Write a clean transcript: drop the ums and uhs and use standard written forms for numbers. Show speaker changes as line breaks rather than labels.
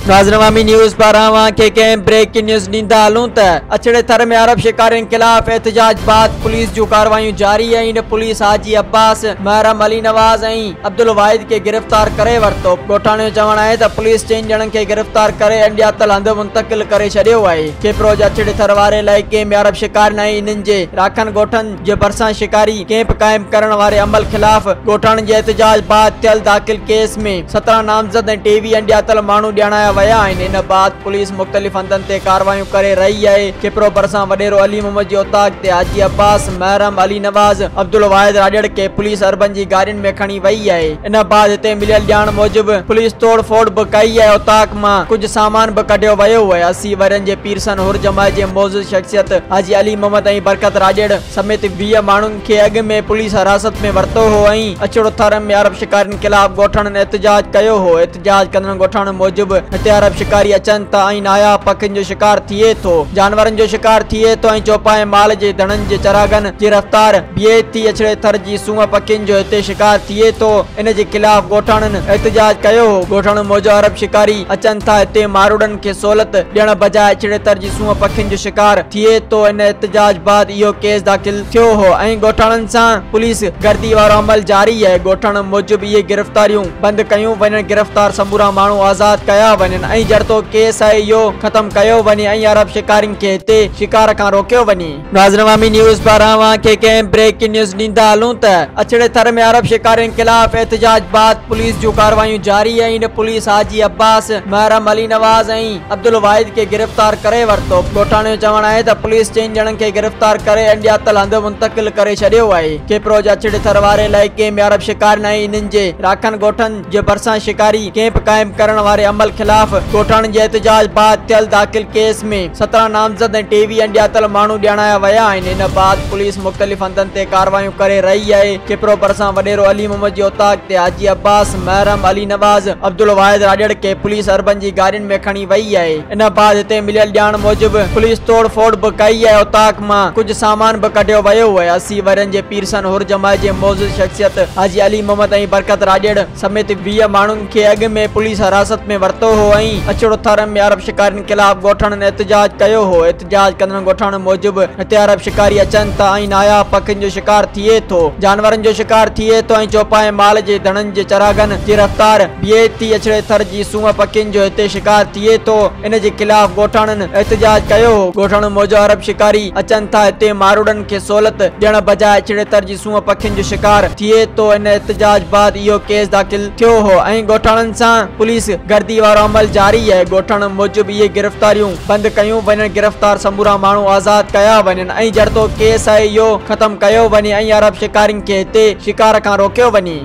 नाज़रवामी news पारां के कंहिं ब्रेकिंग न्यूज़ ॾींदा हलूं त अछड़े थर में अरब शिकारियुनि खिलाफ़ एहतजाज बाद पुलिस जूं कार्रवायूं जारी आहिनि। पुलिस हाजी अब्बास, महरम अली नवाज़ ऐं अब्दुल वाहिद खे गिरफ़्तार करे वरितो। ॻोठाणे जो चवणु आहे त पुलिस 4 ॼणनि खे गिरफ़्तार करे अणॼातल हंधि मुंतक़िल करे छॾियो आहे। केपरोज अछड़े थर वारे इलाइक़े में अरब शिकारियुनि ऐं इन्हनि जे राखनि ॻोठनि जे भरिसां शिकारी कैंप क़ाइम करण वारे अमल खिलाफ़ ॻोठाणे जे एहतजाज बाद थियल दाख़िल केस में 17 नामज़द ऐं 23 अणॼातल माण्हू ॼाणाया वया आहिनि। इन बाद पुलिस मुख़्तलिफ़ हंधनि ते कार्रवायूं करे रही आहे। केपरो भरिसां वॾेरो अली मोहम्मद जे उताक ते हाजी अब्बास, महरम अली नवाज़, अब्दुल वाहिद राजड़ के पुलिस अरबन जी गाड़ियुनि में खणी वई आहे। इन बाद हिते मिलियल ॼाण मूजिब पुलिस तोड़ फोड़ बि कई आहे। उताक मां कुझु सामान बि कढियो वियो आहे। 80 वरनि जे पीरसन हुर जमात जे मौजूद शख्सियत हाजी अली मोहम्मद ऐं बरकत राजड़ समेत 20 माण्हुनि खे अॻु में पुलिस हिरासत में वरितो हो ऐं अछड़ो थर में अरब शिकारियुनि खिलाफ़ ॻोठाणनि एहतजाज कयो हो। एहतजाज कंदड़ ॻोठाणे मूजिब हिते अरब शिकारी अचनि था ऐं नाया पखियुनि जो शिकार थिए थो, जानवरनि जो शिकार थिए थो ऐं चौपाए माल जे धणनि जे चरागनि जी रफ़्तार बिहे थी। अछड़े थर जी सूंहं पखियुनि जो हिते शिकार थिए थो। इन जे खिलाफ़ ॻोठाणनि एहतजाज कयो हो। ॻोठाणे मूजिब अरब शिकारी अचनि था हिते मारूड़नि खे सहूलियत ॾियण बजाए अछड़े थर जी सूंहं पखियुनि जो शिकार थिए थो। इन एहतजाज बाद इहो केस दाख़िल थियो हो ऐं ॻोठाणनि सां पुलिस गर्दी वारो अमल जारी आहे। ॻोठाणे मूजिब इहे गिरफ़्तारियूं बंदि कयूं वञनि, गिरफ़्तार समूरा माण्हू आज़ाद कया वञनि ऐं जड़तो केस आहे इहो ख़त्म कयो वञे ऐं अरब शिकारियुनि खे हिते शिकार खां रोकियो वञे। नाज़रवामी न्यूज़ पारां के कंहिं ब्रेकिंग न्यूज़ ॾींदा हलूं त अछड़े थर में अरब शिकारियुनि खिलाफ़ एहतजाज बाद पुलिस जूं कार्रवायूं जारी आहिनि। पुलिस हाजी अब्बास, महरम अली नवाज़ ऐं अब्दुल वाहिद खे गिरफ़्तार करे वरितो। ॻोठाणे जो चवणु आहे त पुलिस 4 ॼणनि खे गिरफ़्तार करे अणॼातल हंधि मुंतक़िल करे छॾियो आहे। केपरोज अछड़े थर वारे इलाइक़े में अरब शिकारियुनि ऐं इन्हनि जे राखनि ॻोठनि जे भरिसां शिकारी कैंप क़ाइम करण वारे अमल खिलाफ़ ॻोठाणे जे एहतजाज बाद थियल दाख़िल केस में 17 नामज़द ऐं 23 अणॼातल माण्हू ॼाणाया वया आहिनि। इन बाद पुलिस मुख़्तलिफ़ हंधनि ते कार्रवायूं करे रही आहे। केपरो भरिसां वॾेरो अली मोहम्मद जे उताक ते हाजी अब्बास, महरम अली नवाज़, अब्दुल वाहिद राजड़ के पुलिस अरबन जी गाड़ियुनि में खणी वई आहे। इन बाद हिते मिलियल ॼाण मूजिब पुलिस तोड़ फोड़ बि कई आहे। उताक मां कुझु सामान बि कढियो वियो आहे। 80 वरनि जे पीरसन हुर जमात जे मौजूद शख्सियत हाजी अली मोहम्मद ऐं बरकत राजड़ समेत 20 माण्हुनि खे अॻु में पुलिस हिरासत में वरितो हो ऐं अछड़ो थर में अरब शिकारियुनि खिलाफ़ ॻोठाणनि एहतजाज कयो हो। एहतजाज कंदड़ ॻोठाणे मूजिब हिते अरब शिकारी अचनि था ऐं नाया पखियुनि जो शिकार थिए थो, जानवरनि जो शिकार थिए थो ऐं चौपाए माल जे धणनि जे चरागनि जी रफ़्तार बिहे थी। अछड़े थर जी सूंहं पखियुनि जो हिते शिकार थिए थो। इन जे खिलाफ़ ॻोठाणनि एहतजाज कयो हो। ॻोठाणे मूजिब अरब शिकारी अचनि था हिते मारूड़नि खे सहूलियत ॾियण बजाए अछड़े थर जी सूंहं पखियुनि जो शिकार थिए थो। इन एहतजाज बाद इहो केस दाख़िल थियो हो ऐं ॻोठाणनि सां पुलिस गर्दी वारो अमल जारी आहे। ॻोठाणे मूजिब इहे गिरफ़्तारियूं बंदि कयूं वञनि, गिरफ़्तार समूरा माण्हू आज़ाद कया वञनि ऐं जड़तो केस आहे इहो ख़त्म कयो वञे ऐं अरब शिकारियुनि खे हिते शिकार खां रोकियो वञे।